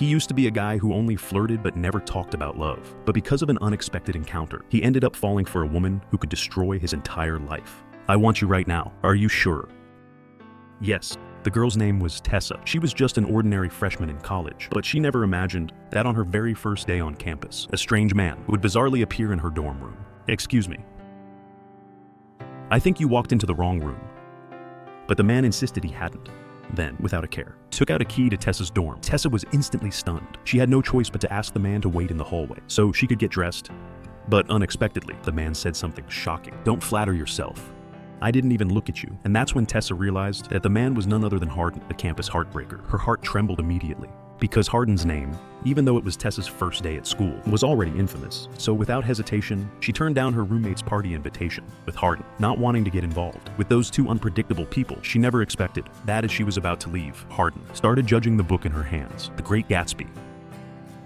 He used to be a guy who only flirted but never talked about love. But because of an unexpected encounter, he ended up falling for a woman who could destroy his entire life. I want you right now. Are you sure? Yes. The girl's name was Tessa. She was just an ordinary freshman in college, but she never imagined that on her very first day on campus, a strange man would bizarrely appear in her dorm room. Excuse me. I think you walked into the wrong room. But the man insisted he hadn't. Then, without a care, took out a key to Tessa's dorm. Tessa was instantly stunned. She had no choice but to ask the man to wait in the hallway so she could get dressed. But unexpectedly, the man said something shocking. Don't flatter yourself. I didn't even look at you. And that's when Tessa realized that the man was none other than Hardin, the campus heartbreaker. Her heart trembled immediately, because Hardin's name, even though it was Tessa's first day at school, was already infamous. So without hesitation, she turned down her roommate's party invitation, with Hardin not wanting to get involved. With those two unpredictable people she never expected, that as she was about to leave, Hardin started judging the book in her hands. The Great Gatsby.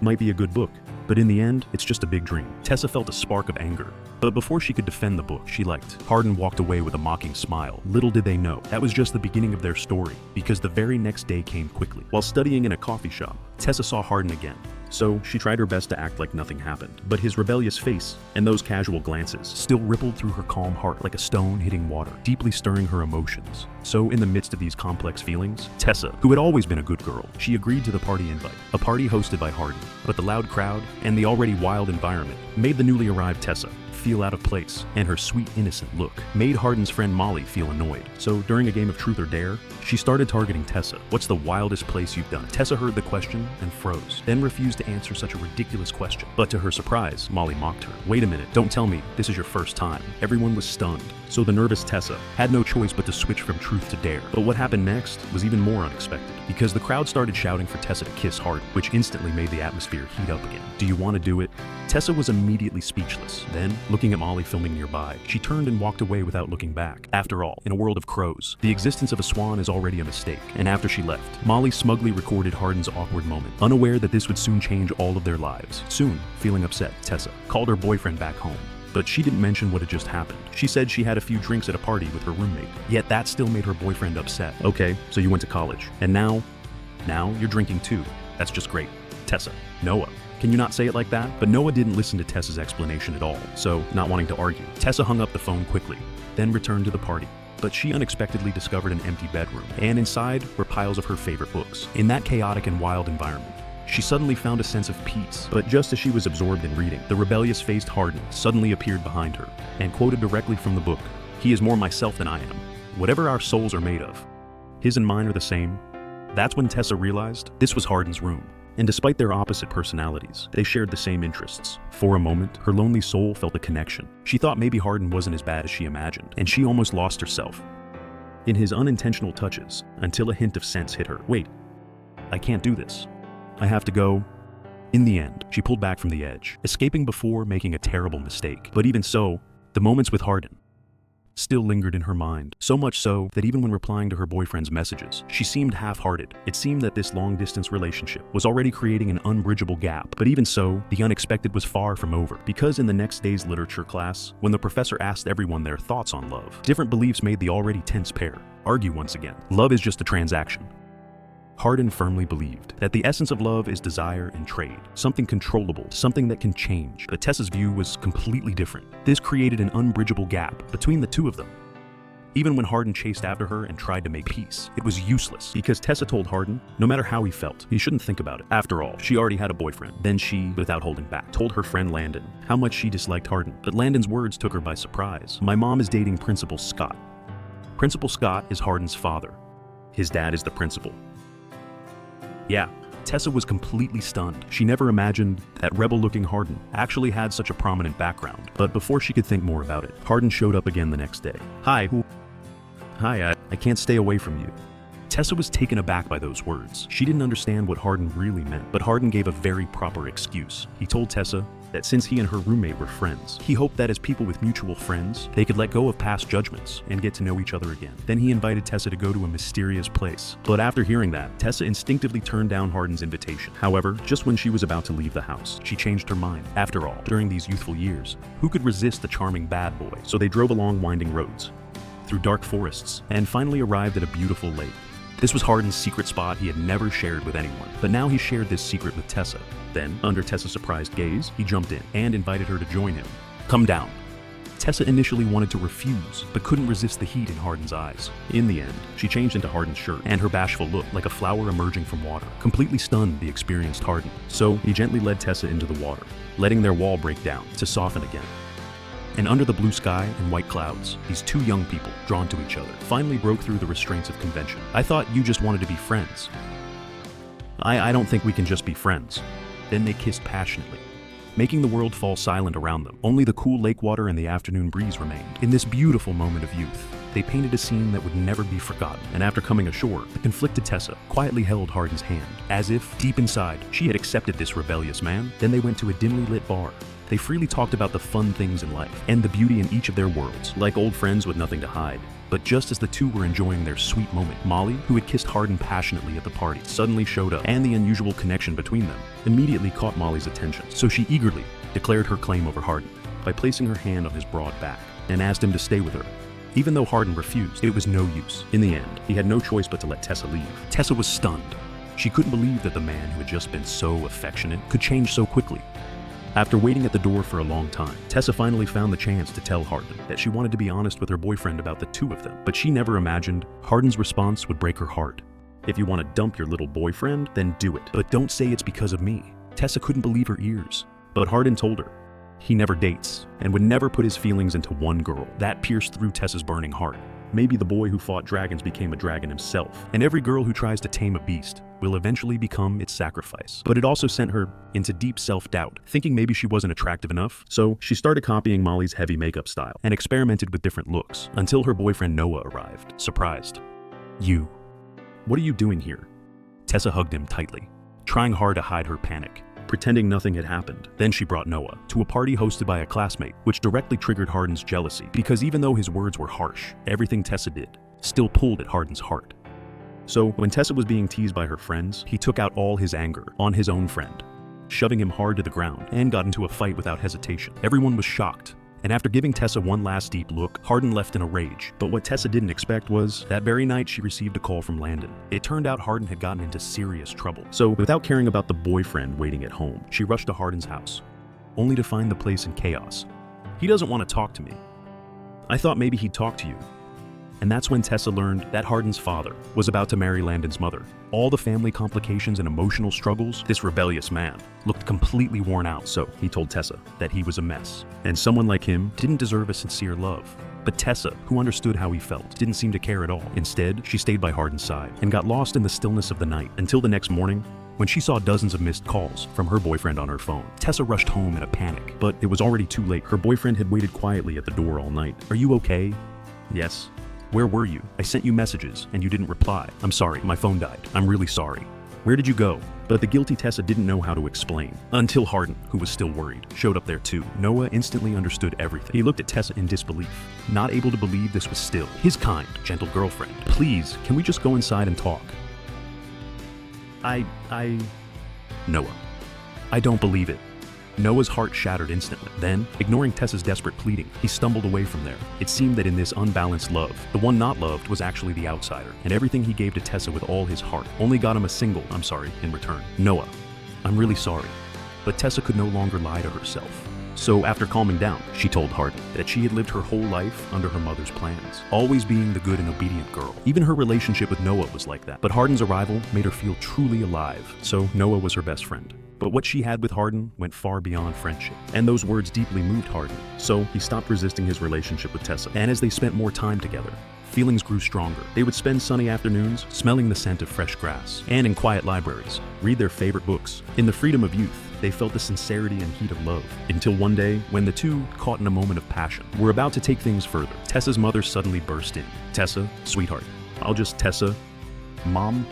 Might be a good book, but in the end, it's just a big dream. Tessa felt a spark of anger, but before she could defend the book she liked, Hardin walked away with a mocking smile. Little did they know, that was just the beginning of their story, because the very next day came quickly. While studying in a coffee shop, Tessa saw Hardin again. So she tried her best to act like nothing happened, but his rebellious face and those casual glances still rippled through her calm heart like a stone hitting water, deeply stirring her emotions. So in the midst of these complex feelings, Tessa, who had always been a good girl, she agreed to the party invite, a party hosted by Hardin. But the loud crowd and the already wild environment made the newly arrived Tessa feel out of place, and her sweet, innocent look made Hardin's friend Molly feel annoyed. So during a game of Truth or Dare, she started targeting Tessa. What's the wildest place you've done? Tessa heard the question and froze, then refused to answer such a ridiculous question. But to her surprise, Molly mocked her. Wait a minute, don't tell me this is your first time. Everyone was stunned. So the nervous Tessa had no choice but to switch from Truth to Dare. But what happened next was even more unexpected, because the crowd started shouting for Tessa to kiss Hardin, which instantly made the atmosphere heat up again. Do you want to do it? Tessa was immediately speechless. Then, looking at Molly filming nearby, she turned and walked away without looking back. After all, in a world of crows, the existence of a swan is already a mistake. And after she left, Molly smugly recorded Hardin's awkward moment, unaware that this would soon change all of their lives. Soon, feeling upset, Tessa called her boyfriend back home. But she didn't mention what had just happened. She said she had a few drinks at a party with her roommate, yet that still made her boyfriend upset. Okay, so you went to college, and now you're drinking too. That's just great. Tessa, Noah. Can you not say it like that? But Noah didn't listen to Tessa's explanation at all, so not wanting to argue, Tessa hung up the phone quickly, then returned to the party. But she unexpectedly discovered an empty bedroom, and inside were piles of her favorite books. In that chaotic and wild environment, she suddenly found a sense of peace. But just as she was absorbed in reading, the rebellious-faced Hardin suddenly appeared behind her and quoted directly from the book, "He is more myself than I am. Whatever our souls are made of, his and mine are the same." That's when Tessa realized this was Hardin's room. And despite their opposite personalities, they shared the same interests. For a moment, her lonely soul felt a connection. She thought maybe Hardin wasn't as bad as she imagined, and she almost lost herself in his unintentional touches until a hint of sense hit her. Wait, I can't do this. I have to go. In the end, she pulled back from the edge, escaping before making a terrible mistake. But even so, the moments with Hardin still lingered in her mind, so much so that even when replying to her boyfriend's messages, she seemed half-hearted. It seemed that this long-distance relationship was already creating an unbridgeable gap. But even so, the unexpected was far from over, because in the next day's literature class, when the professor asked everyone their thoughts on love, different beliefs made the already tense pair argue once again. Love is just a transaction. Hardin firmly believed that the essence of love is desire and trade, something controllable, something that can change. But Tessa's view was completely different. This created an unbridgeable gap between the two of them. Even when Hardin chased after her and tried to make peace, it was useless, because Tessa told Hardin, no matter how he felt, he shouldn't think about it. After all, she already had a boyfriend. Then she, without holding back, told her friend Landon how much she disliked Hardin. But Landon's words took her by surprise. My mom is dating Principal Scott. Principal Scott is Hardin's father. His dad is the principal. Yeah, Tessa was completely stunned. She never imagined that rebel-looking Hardin actually had such a prominent background. But before she could think more about it, Hardin showed up again the next day. Hi, I can't stay away from you. Tessa was taken aback by those words. She didn't understand what Hardin really meant, but Hardin gave a very proper excuse. He told Tessa that since he and her roommate were friends, he hoped that as people with mutual friends, they could let go of past judgments and get to know each other again. Then he invited Tessa to go to a mysterious place. But after hearing that, Tessa instinctively turned down Hardin's invitation. However, just when she was about to leave the house, she changed her mind. After all, during these youthful years, who could resist the charming bad boy? So they drove along winding roads, through dark forests, and finally arrived at a beautiful lake. This was Hardin's secret spot he had never shared with anyone, but now he shared this secret with Tessa. Then, under Tessa's surprised gaze, he jumped in and invited her to join him. "Come down." Tessa initially wanted to refuse, but couldn't resist the heat in Hardin's eyes. In the end, she changed into Hardin's shirt, and her bashful look, like a flower emerging from water, completely stunned the experienced Hardin. So he gently led Tessa into the water, letting their wall break down to soften again. And under the blue sky and white clouds, these two young people, drawn to each other, finally broke through the restraints of convention. "I thought you just wanted to be friends." I don't think we can just be friends." Then they kissed passionately, making the world fall silent around them. Only the cool lake water and the afternoon breeze remained. In this beautiful moment of youth, they painted a scene that would never be forgotten. And after coming ashore, the conflicted Tessa quietly held Hardin's hand, as if, deep inside, she had accepted this rebellious man. Then they went to a dimly lit bar. They freely talked about the fun things in life, and the beauty in each of their worlds, like old friends with nothing to hide. But just as the two were enjoying their sweet moment, Molly, who had kissed Hardin passionately at the party, suddenly showed up, and the unusual connection between them immediately caught Molly's attention. So she eagerly declared her claim over Hardin by placing her hand on his broad back and asked him to stay with her. Even though Hardin refused, it was no use. In the end, he had no choice but to let Tessa leave. Tessa was stunned. She couldn't believe that the man who had just been so affectionate could change so quickly. After waiting at the door for a long time, Tessa finally found the chance to tell Hardin that she wanted to be honest with her boyfriend about the two of them, but she never imagined Hardin's response would break her heart. "If you want to dump your little boyfriend, then do it. But don't say it's because of me." Tessa couldn't believe her ears, but Hardin told her he never dates and would never put his feelings into one girl. That pierced through Tessa's burning heart. Maybe the boy who fought dragons became a dragon himself, and every girl who tries to tame a beast will eventually become its sacrifice. But it also sent her into deep self-doubt, thinking maybe she wasn't attractive enough. So she started copying Molly's heavy makeup style and experimented with different looks until her boyfriend Noah arrived, surprised. "You, what are you doing here?" Tessa hugged him tightly, trying hard to hide her panic, pretending nothing had happened. Then she brought Noah to a party hosted by a classmate, which directly triggered Hardin's jealousy, because even though his words were harsh, everything Tessa did still pulled at Hardin's heart. So when Tessa was being teased by her friends, he took out all his anger on his own friend, shoving him hard to the ground, and got into a fight without hesitation. Everyone was shocked, and after giving Tessa one last deep look, Hardin left in a rage. But what Tessa didn't expect was, that very night she received a call from Landon. It turned out Hardin had gotten into serious trouble. So without caring about the boyfriend waiting at home, she rushed to Hardin's house, only to find the place in chaos. "He doesn't want to talk to me. I thought maybe he'd talk to you." And that's when Tessa learned that Hardin's father was about to marry Landon's mother. All the family complications and emotional struggles, this rebellious man looked completely worn out. So he told Tessa that he was a mess, and someone like him didn't deserve a sincere love. But Tessa, who understood how he felt, didn't seem to care at all. Instead, she stayed by Hardin's side and got lost in the stillness of the night until the next morning, when she saw dozens of missed calls from her boyfriend on her phone. Tessa rushed home in a panic, but it was already too late. Her boyfriend had waited quietly at the door all night. "Are you okay?" "Yes." "Where were you? I sent you messages and you didn't reply." "I'm sorry, my phone died. I'm really sorry." "Where did you go?" But the guilty Tessa didn't know how to explain, until Hardin, who was still worried, showed up there too. Noah instantly understood everything. He looked at Tessa in disbelief, not able to believe this was still his kind, gentle girlfriend. "Please, can we just go inside and talk?" Noah, I don't believe it." Noah's heart shattered instantly. Then, ignoring Tessa's desperate pleading, he stumbled away from there. It seemed that in this unbalanced love, the one not loved was actually the outsider, and everything he gave to Tessa with all his heart only got him a single "I'm sorry" in return. "Noah, I'm really sorry." But Tessa could no longer lie to herself. So after calming down, she told Hardin that she had lived her whole life under her mother's plans, always being the good and obedient girl. Even her relationship with Noah was like that. But Hardin's arrival made her feel truly alive, so Noah was her best friend. But what she had with Hardin went far beyond friendship, and those words deeply moved Hardin. So he stopped resisting his relationship with Tessa, and as they spent more time together, feelings grew stronger. They would spend sunny afternoons smelling the scent of fresh grass, and in quiet libraries, read their favorite books. In the freedom of youth, they felt the sincerity and heat of love, until one day, when the two, caught in a moment of passion, were about to take things further. Tessa's mother suddenly burst in. "Tessa, sweetheart, Tessa, Mom,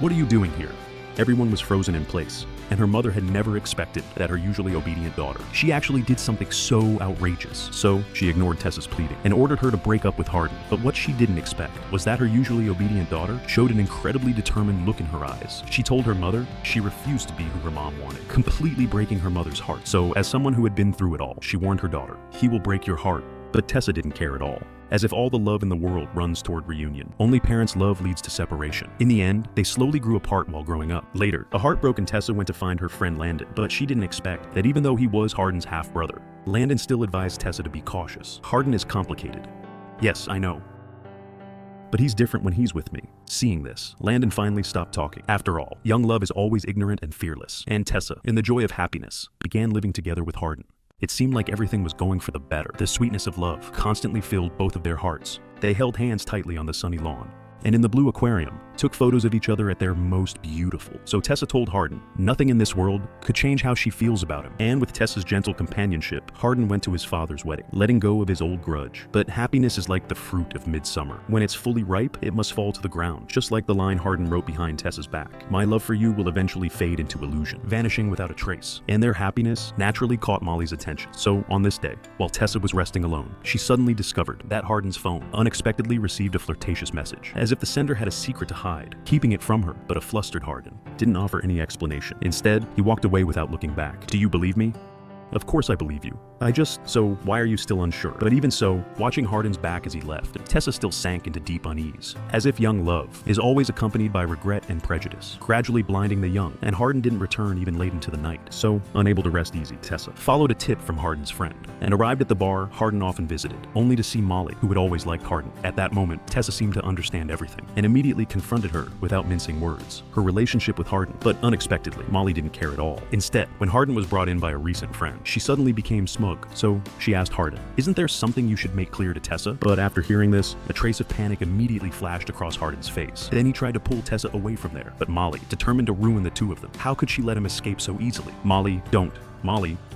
what are you doing here?" Everyone was frozen in place, and her mother had never expected that her usually obedient daughter. She actually did something so outrageous. So she ignored Tessa's pleading and ordered her to break up with Hardin. But what she didn't expect was that her usually obedient daughter showed an incredibly determined look in her eyes. She told her mother she refused to be who her mom wanted, completely breaking her mother's heart. So as someone who had been through it all, she warned her daughter, "He will break your heart." But Tessa didn't care at all. as if all the love in the world runs toward reunion. Only parents' love leads to separation. In the end, they slowly grew apart while growing up. Later, a heartbroken Tessa went to find her friend Landon, but she didn't expect that even though he was Hardin's half-brother, Landon still advised Tessa to be cautious. Hardin is complicated. Yes, I know. But he's different when he's with me. Seeing this, Landon finally stopped talking. After all, young love is always ignorant and fearless, and Tessa, in the joy of happiness, began living together with Hardin. It seemed like everything was going for the better. The sweetness of love constantly filled both of their hearts. They held hands tightly on the sunny lawn, and in the blue aquarium, took photos of each other at their most beautiful. So Tessa told Hardin, nothing in this world could change how she feels about him. And with Tessa's gentle companionship, Hardin went to his father's wedding, letting go of his old grudge. But happiness is like the fruit of midsummer. When it's fully ripe, it must fall to the ground, just like the line Hardin wrote behind Tessa's back. My love for you will eventually fade into illusion, vanishing without a trace. And their happiness naturally caught Molly's attention. So on this day, while Tessa was resting alone, she suddenly discovered that Hardin's phone unexpectedly received a flirtatious message, as if the sender had a secret to hide, keeping it from her. But a flustered Hardin didn't offer any explanation. Instead, he walked away without looking back. Do you believe me? Of course I believe you. So why are you still unsure? But even so, watching Hardin's back as he left, Tessa still sank into deep unease, as if young love is always accompanied by regret and prejudice, gradually blinding the young, and Hardin didn't return even late into the night. So, unable to rest easy, Tessa followed a tip from Hardin's friend, and arrived at the bar Hardin often visited, only to see Molly, who had always liked Hardin. At that moment, Tessa seemed to understand everything, and immediately confronted her without mincing words. Her relationship with Hardin, but unexpectedly, Molly didn't care at all. Instead, when Hardin was brought in by a recent friend, she suddenly became smug. So she asked Hardin, isn't there something you should make clear to Tessa? But after hearing this, a trace of panic immediately flashed across Hardin's face. Then he tried to pull Tessa away from there, but Molly, determined to ruin the two of them. How could she let him escape so easily? Molly,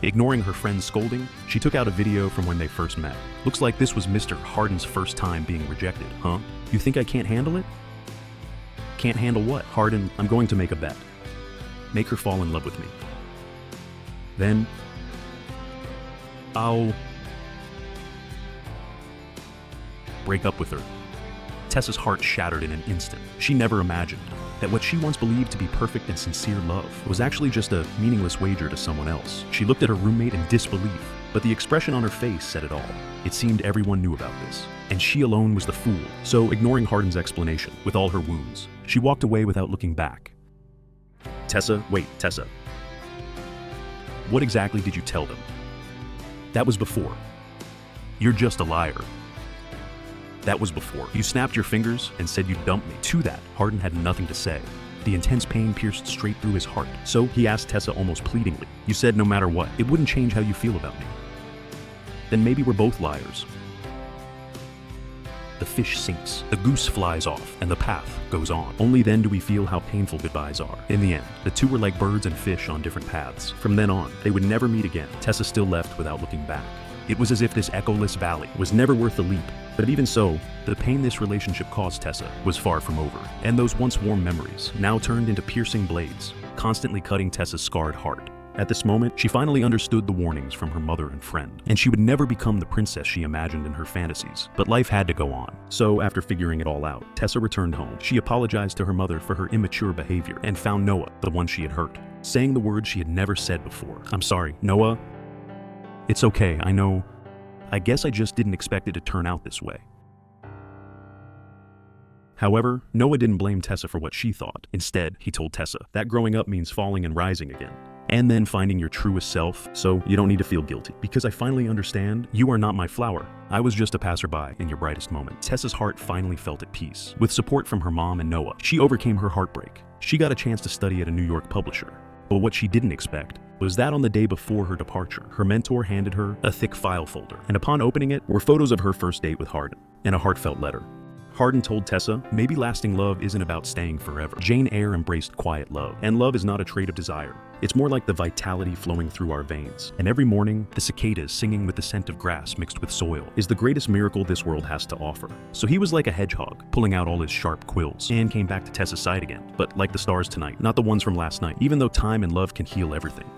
ignoring her friend's scolding, she took out a video from when they first met. Looks like this was Mr. Hardin's first time being rejected, huh? You think I can't handle it? Can't handle what? Hardin, I'm going to make a bet. Make her fall in love with me. Then I'll break up with her. Tessa's heart shattered in an instant. She never imagined that what she once believed to be perfect and sincere love was actually just a meaningless wager to someone else. She looked at her roommate in disbelief, but the expression on her face said it all. It seemed everyone knew about this, and she alone was the fool. So, ignoring Hardin's explanation, with all her wounds, she walked away without looking back. Tessa, what exactly did you tell them? That was before. You're just a liar. That was before. You snapped your fingers and said you'd dump me. To that, Hardin had nothing to say. The intense pain pierced straight through his heart. So he asked Tessa almost pleadingly, you said no matter what, it wouldn't change how you feel about me. Then maybe we're both liars. The fish sinks, the goose flies off, and the path goes on. Only then do we feel how painful goodbyes are. In the end, the two were like birds and fish on different paths. From then on, they would never meet again. Tessa still left without looking back. It was as if this echoless valley was never worth the leap. But even so, the pain this relationship caused Tessa was far from over, and those once warm memories now turned into piercing blades, constantly cutting Tessa's scarred heart. At this moment, she finally understood the warnings from her mother and friend, and she would never become the princess she imagined in her fantasies. But life had to go on. So, after figuring it all out, Tessa returned home. She apologized to her mother for her immature behavior and found Noah, the one she had hurt, saying the words she had never said before. I'm sorry, Noah. It's okay, I know. I guess I just didn't expect it to turn out this way. However, Noah didn't blame Tessa for what she thought. Instead, he told Tessa that growing up means falling and rising again, and then finding your truest self, so you don't need to feel guilty. Because I finally understand, you are not my flower. I was just a passerby in your brightest moment. Tessa's heart finally felt at peace. With support from her mom and Noah, she overcame her heartbreak. She got a chance to study at a New York publisher. But what she didn't expect was that on the day before her departure, her mentor handed her a thick file folder, and upon opening it were photos of her first date with Hardin and a heartfelt letter. Hardin told Tessa, maybe lasting love isn't about staying forever. Jane Eyre embraced quiet love, and love is not a trait of desire. It's more like the vitality flowing through our veins. And every morning, the cicadas singing with the scent of grass mixed with soil is the greatest miracle this world has to offer. So he was like a hedgehog, pulling out all his sharp quills, and came back to Tessa's side again. But like the stars tonight, not the ones from last night, even though time and love can heal everything.